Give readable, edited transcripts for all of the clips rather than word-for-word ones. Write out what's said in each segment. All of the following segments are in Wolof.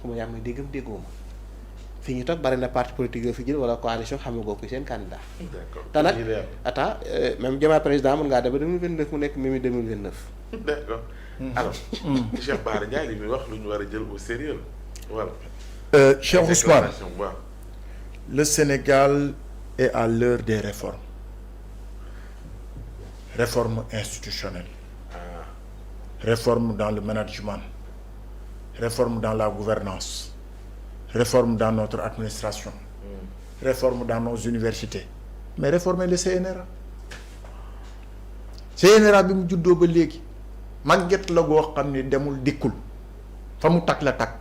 xam nga yaa may déggam déggoo ma fii ñu toog bari na parti politique yoo fi jël wala coalition xam nga ko seen candidat. d'accord te nag attends même Diomaye président mën ngaa dem ba 2029 mu nekk Mimi 2029. d'accord alors Cheikh Bara Ndiaye li muy wax lu ñu war a jël au sérieux voilà. Cheikh Ousmane waaw. le Sénégal est à l'heure des réformes. Réforme institutionnelle. Réforme dans le management. Réforme dans la gouvernance. Réforme dans notre administration. Réforme dans nos universités. Mais réformer le CNRA. CNRA bi mu juddoo ba léegi màgget la goo xam ni demul dikkul fa mu takk la takk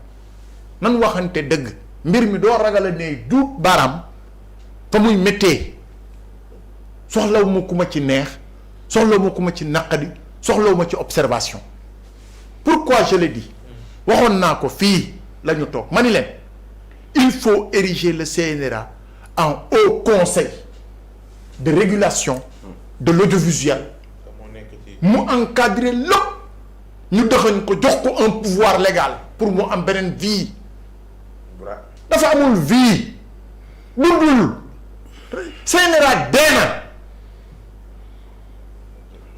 nan waxante dëgg mbir mi doo ragal a ne duut baaraam fa muy méttee soxlawu ma ku ma ci neex soxlawu ma ku ma ci naqadi soxlawu ma ci observation pourquoi je le dis waxoon naa ko fii la ñu toog ma ni leen il faut ériger le CNRA en haut conseil de régulation de l'audiovisuel mu encadrer lépp ñu dëxañ ko jox ko un pouvoir légal pour mu am beneen vie dafa amul vie dundul CNRA dee na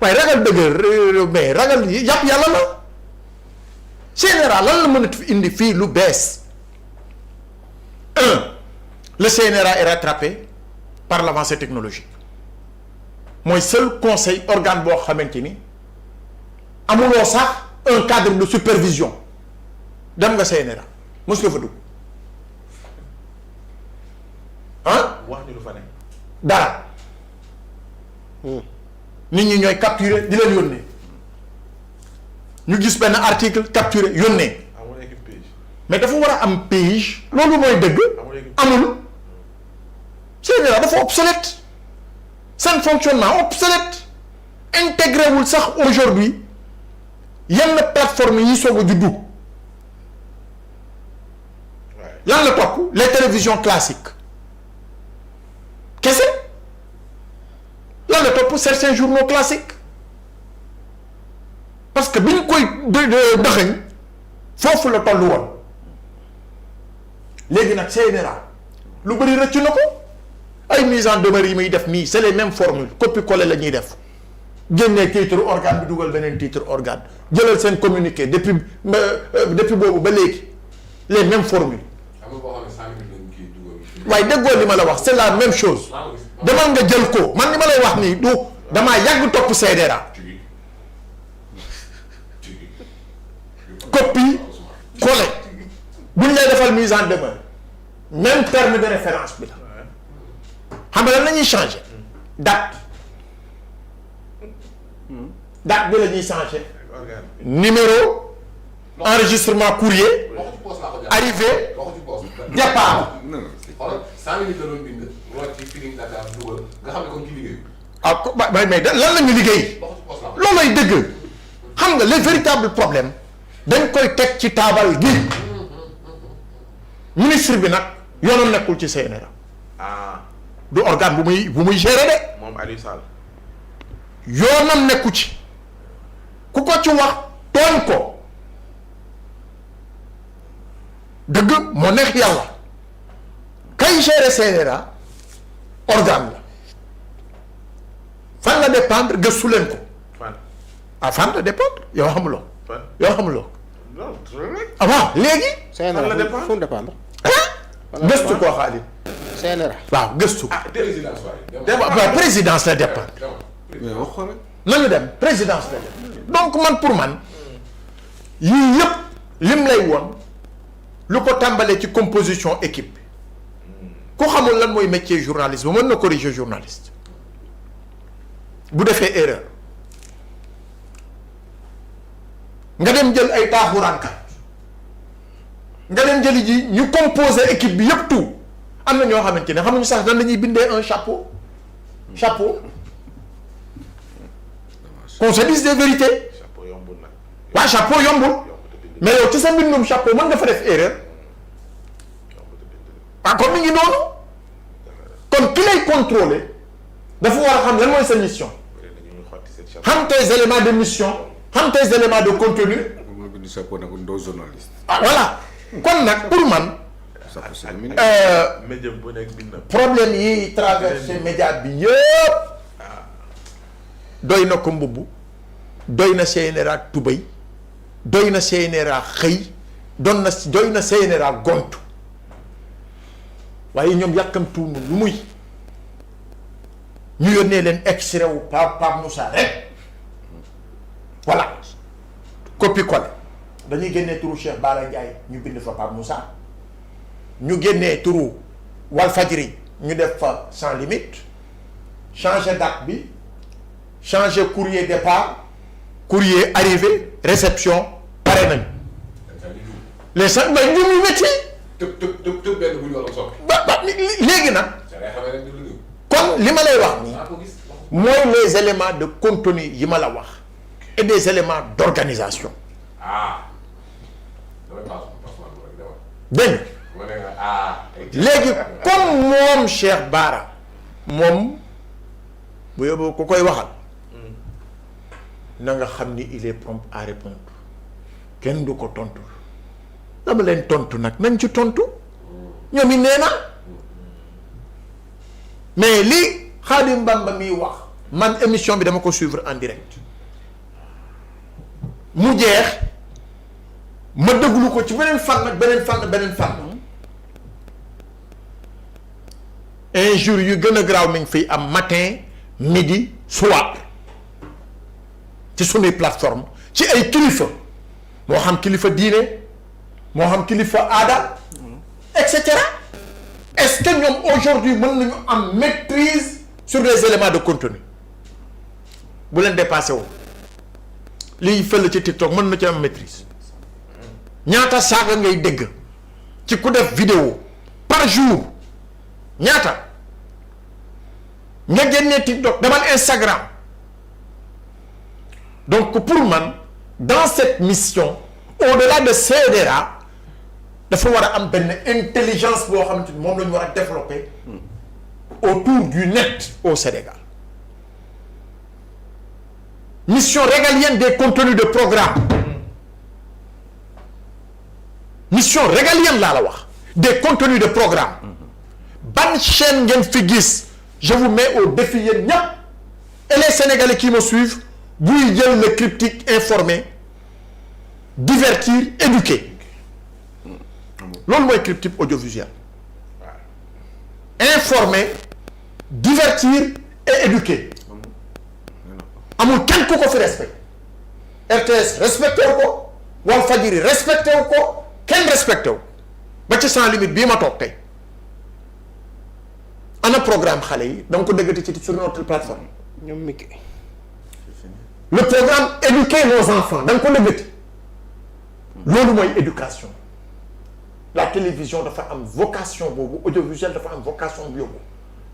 waaye ragal dëgg mais ragal yàpp yàlla la CNRA lan la mën a indi fii lu bees le CNRA est rattrapé par l'avancée technologique mooy seul conseil organe boo xamante ni amuloo sax un cadre de supervision dem nga CNRA mos nga fa dugg ah. wax ñu lu fa ne. dara nit ñi ñooy capturer di leen yónnee ñu gis benn article capturer yónnee mais dafa war a am page loolu mooy dëgg amul CNRA dafa obsolète seen fonctionnement obsolète intégré wul sax aujourd'hui yenn plateforme yi soog a juddu lan la topp les télévisions classiques kese lan la topp certains journaux classiques parce que bi ñu koy dëxëñ foofu la tollu woon léegi nag CNRA lu bëri rëcc na ko ay mise en demeure yi muy def nii c'est les mêmes formules copier-coller la ñuy def génnee titre organe bi dugal beneen titre organe jëlal seen communiqué depuis boobu ba léegi les mêmes formules waaye déggoo li ma la wax c'est la même chose demal nga jël ko man li ma lay wax nii du damaa yàgg topp CNRA copie coller bu ñu lay defal mise en demeure même terme de référence bi la xam nga lan la ñuy changer date bi la ñuy changer numéro enregistrement courrier arrivé départ. ah mais lan la ñu liggéey loolooy dëgg xam nga les véritables problèmes dañ koy teg ci taabal gi ministre bi nag yoonam nekkul ci CNRA. du organe bu muy gérer de. moom Aliou Sall. yoonam nekku ci ku ko ci wax tooñ ko dëgg moo neex yàlla kay gérer CNRA organe la fan la dépendre gëstu leen ko. fan la dépendre yow xamuloo. yow xamuloo. ah bon léegi. CNRA fu mu dépendre. gëstu koo xaalis. CNRA waaw gëstu. présidence la dépendre. nañu dem présidence la dépendre. donc man pour man yii yëpp lim lay woon lu ko tàmbalee ci composition équipe bi ku xamul lan mooy métier journaliste ba mën na corriger journaliste bu defee erreur nga dem jël ay taaxuraankat nga dem jëli ji ñu composer équipe bi yëpp tout am na ñoo xamante ne xamuñu sax nan la ñuy bindee un chapeau qu'on se dise des vérités waaw chapeau yombul mais yow ci sa mbindum chapeau mën nga fa def erreur ah comme mi ngi noonu kon ki lay contrôler dafa war a xam lan mooy sa mission xam tes éléments de mission xam tes éléments de contenu ah voilà kon nag pour man médium bu nekk bind na. problème yi traversé média bi yëpp doy na ko mbubb doy na CNRA tubéy doy na CNRA xëy doy na CNRA gontu waaye ñoom yàkkamtuwuñu lu muy ñu yónnee leen extrait wu Pape Moussa rek voilà copie collé dañuy génnee turu Cheikh Bara Ndiaye ñu bind fa Pape Moussa ñu génnee turu Walfadjri ñu def fa sans limite changer date bi changer courrier départ courrier arrivé réception pare nañu les sax mais ñu ngi métti. tëb benn bu ñu war a soppi. ba léegi nag. kon li ma lay wax nii mooy les éléments de contenu yi ma la wax et des éléments d'organisation. dégg léegi comme moom Cheikh Bara moom bu yóbboo ku koy waxal na nga xam ni il est prompt à répondre kenn du ko tontu dama leen tontu nag nañ ci tontu ñoom it nee na mais li Khadim Bamba miy wax man émission bi dama ko suivre en direct mu jeex ma déglu ko ci beneen fànn injure yu gën a garaaw mi ngi fiy am matin midi soir ci sunuy plateforme ci ay kilifa moo xam kilifa diine moo xam kilifa aada et cetera est-ce que ñoom aujourd'hui mën nañu am maîtrise sur les éléments de contenu bu leen dépassé wu liy fël ci TikTok mën na ci am maîtrise ñaata saaga ngay dégg ci ku def vidéo par jour ñaata nga génnee TikTok demal Instagram donc pour man dans cette mission au-delà de CNRA dafa war a am benn intelligence boo xamante ni moom la ñu war a développer autour du net au Sénégal mission régalienne des contenus de programme mission régalienne laa la wax des contenus de programme ban chaîne ngeen fi gis je vous mets au défi yéen ñëpp et les Sénégalais qui me suivent buy jël le cryptique informer divertir éduquer loolu mooy cryptique audiovisuel informer divertir et éduquer amul kenn ku ko fi respecté RTS respecté wu ko Walfadjri respecté wu ko kenn respecté wu ba ci sans limite bii ma toog tey ana programme xale yi da nga ko déggati ci sur notre plateforme ñoom Mickey. le programme éduquer nos enfants da nga ko déggati loolu mooy éducation la télévision dafa am vocation boobu audiovisuel dafa am vocation bi yóbbu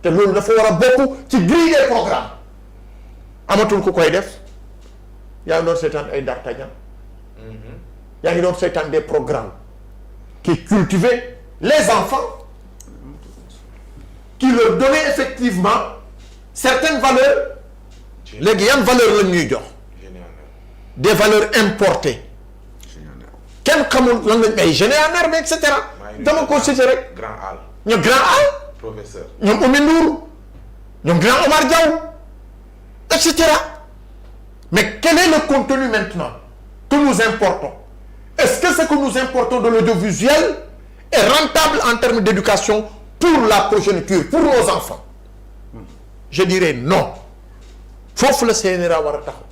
te loolu dafa war a bokk ci grille des programmes amatul ku koy def yaa ngi doon seetaan ay D'Artagnan yaa ngi doon seetaan des programmes qui cultivaient les enfants qui leur donnaient effectivement certaines valeurs léegi yan valeurs lañ ñuy jox des valeurs importées kenn xamul lan lañ ay générateur mais et cetera dama ko cité rek Grand Al ñoom Grand Al professeur ñoom Oumy Ndour ñoom Grand Omar Diaw et cetera mais quel est le contenu maintenant que nous importons est-ce que ce que nous importons de l'audiovisuel est rentable en termes d'éducation pour la progéniture pour nos enfants je dirais non foofu la CNRA war a taxaw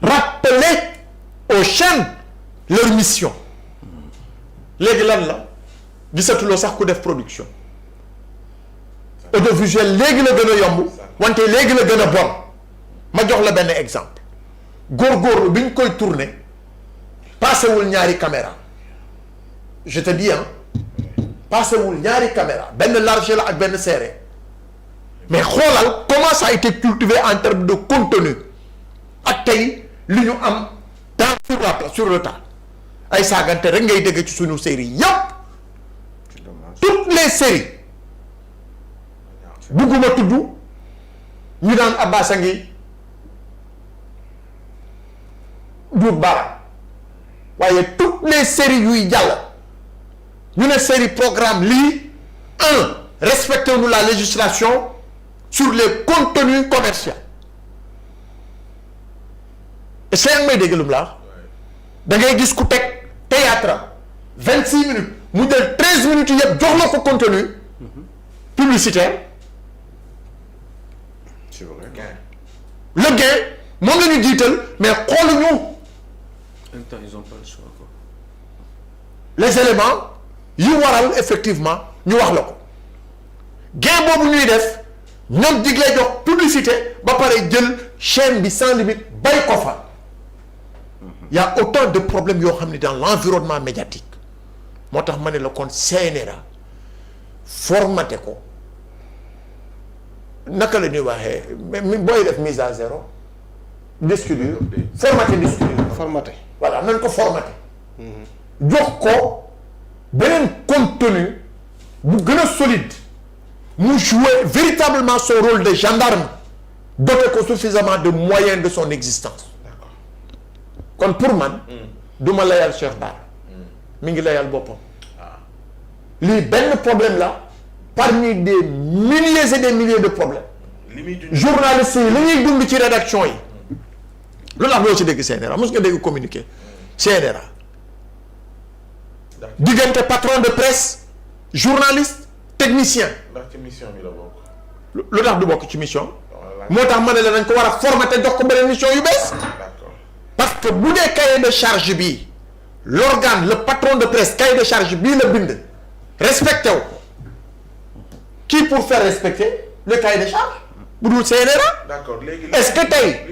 rappeler aux chaînes leur mission léegi lan la gisatuloo sax ku def production audiovisuel léegi la gën a yomb wante léegi la gën a bon ma jox la benn exemple góorgóorlu bi ñu koy tourner paasewul ñaari caméra je te dis paasewul ñaari caméra benn large la ak benn serré mais xoolal comment ça a été cultivé en termes de contenu ak tey li ñu am dans sur le tas ay saagante rek ngay dégg ci suñu série yëpp toutes les séries bugguma tudd ñu daan Abbas a ngi duut baara waaye toutes les séries yuy jàll ñu ne série programme lii respectons-nous la législation sur les contenus commerciaux et c'est may dégg lu mu la da ngay gis ku teg théâtre 26 minutes mu jël 13 minutes yëpp jox la ko contenu publicitaire. c'est vrai. le gain moom la ñu jiital mais xooluñu. en même temps ils ont pas le choix quoi. les éléments yu waral effectivement ñu wax la ko gain boobu ñuy def ñoom dig lay jox publicité ba pare jël chaîne bi sans limite bay ko fa. y a autant de problèmes yoo xam ne dans l'environnement médiatique moo tax ma ne la kon CNRA formaté ko naka la ñuy waxee booy def mise à zéro disque dur formaté disque dur formaté. voilà nañ ko formaté jox ko beneen contenu bu gën a solide mu jouer véritablement son rôle de gendarme doté ko suffisamment de moyens de son existence kon pour man du ma layal Cheikh Bara mi ngi layal boppam lii benn problème la parmi des milliers et des milliers de problèmes journalistes yi li ñuy dund ci rédaction yi loolu tax loo ci dégg CNRA mos nga dégg communiqué CNRA diggante patron de presse journaliste technicien ndax ci mission bi la bokk. lu tax du bokk ci mission moo tax ma ne la nañ ko war a formaté jox ko beneen mission yu bees d'accord parce que bu dee cahier de charge bii l'organe le patron de presse cahier de charge bii la bind respecté wu qui pour faire respecter le cahier de charge bu dul CNRA. d'accord léegi est-ce que tey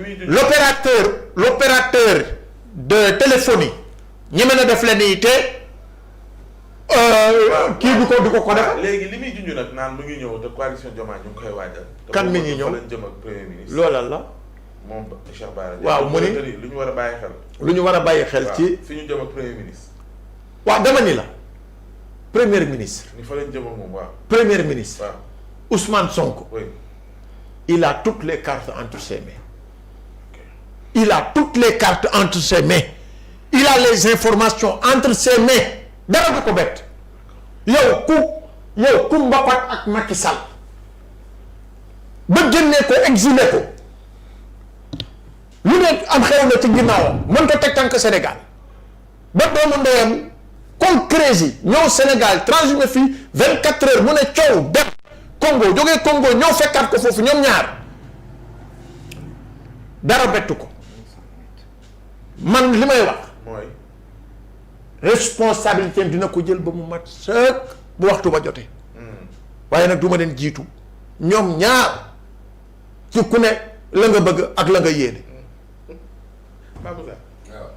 l'opérateur de téléphonie ñeme na def la nii te kii du ko def. léegi li muy junj nag naan mu ngi ñëw te coalition Diomaye ñu ngi koy waajal. kan mi ngi ñëw te jëm ak premier ministre. loolal la. moom Cheikh Bara. waaw mu ni lu ñu war a bàyyi xel. lu ñu war a bàyyi xel ci. fi ñu jëm ak premier ministre. waaw dama ni la premier ministre. ni fa lañ jëm ak moom waaw. premier ministre. waaw Ousmane Sonko. oui. il a toutes les cartes entre ses mains. il a toutes les cartes entre ses mains. il a les informations entre ses mains. dara du ko bett. yow ku mbapat ak Macky Sall. ba génnee ko exilé ko. lu ne am xew na ci ginnaawam mën ko teg tànk Sénégal. ba doomu ndeyam concret yi ñëw Sénégal transhumé fii 24 heures mu ne coow dem. Congo jógee Congo ñëw fekkaat ko foofu ñoom ñaar dara bettu ko man li may wax mooy. responsabilité dina ko jël ba mu mat sëkk bu waxtu ba jotee waaye nag du ma leen jiitu ñoom ñaar ci ku ne la nga bëgg ak la nga yéene. Babou Sarr. waaw.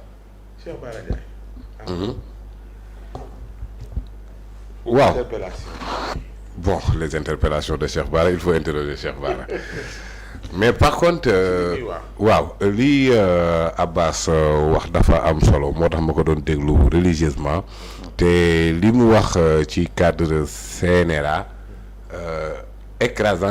Cheikh Bara Ndiaye. waaw interpellation. bon les interpellations de Cheikh Bara il faut interroger Cheikh Bara mais par contre waaw lii Abbas wax dafa am solo moo tax ma ko doon déglu religieusement te li mu wax ci cadre CNRA écrasant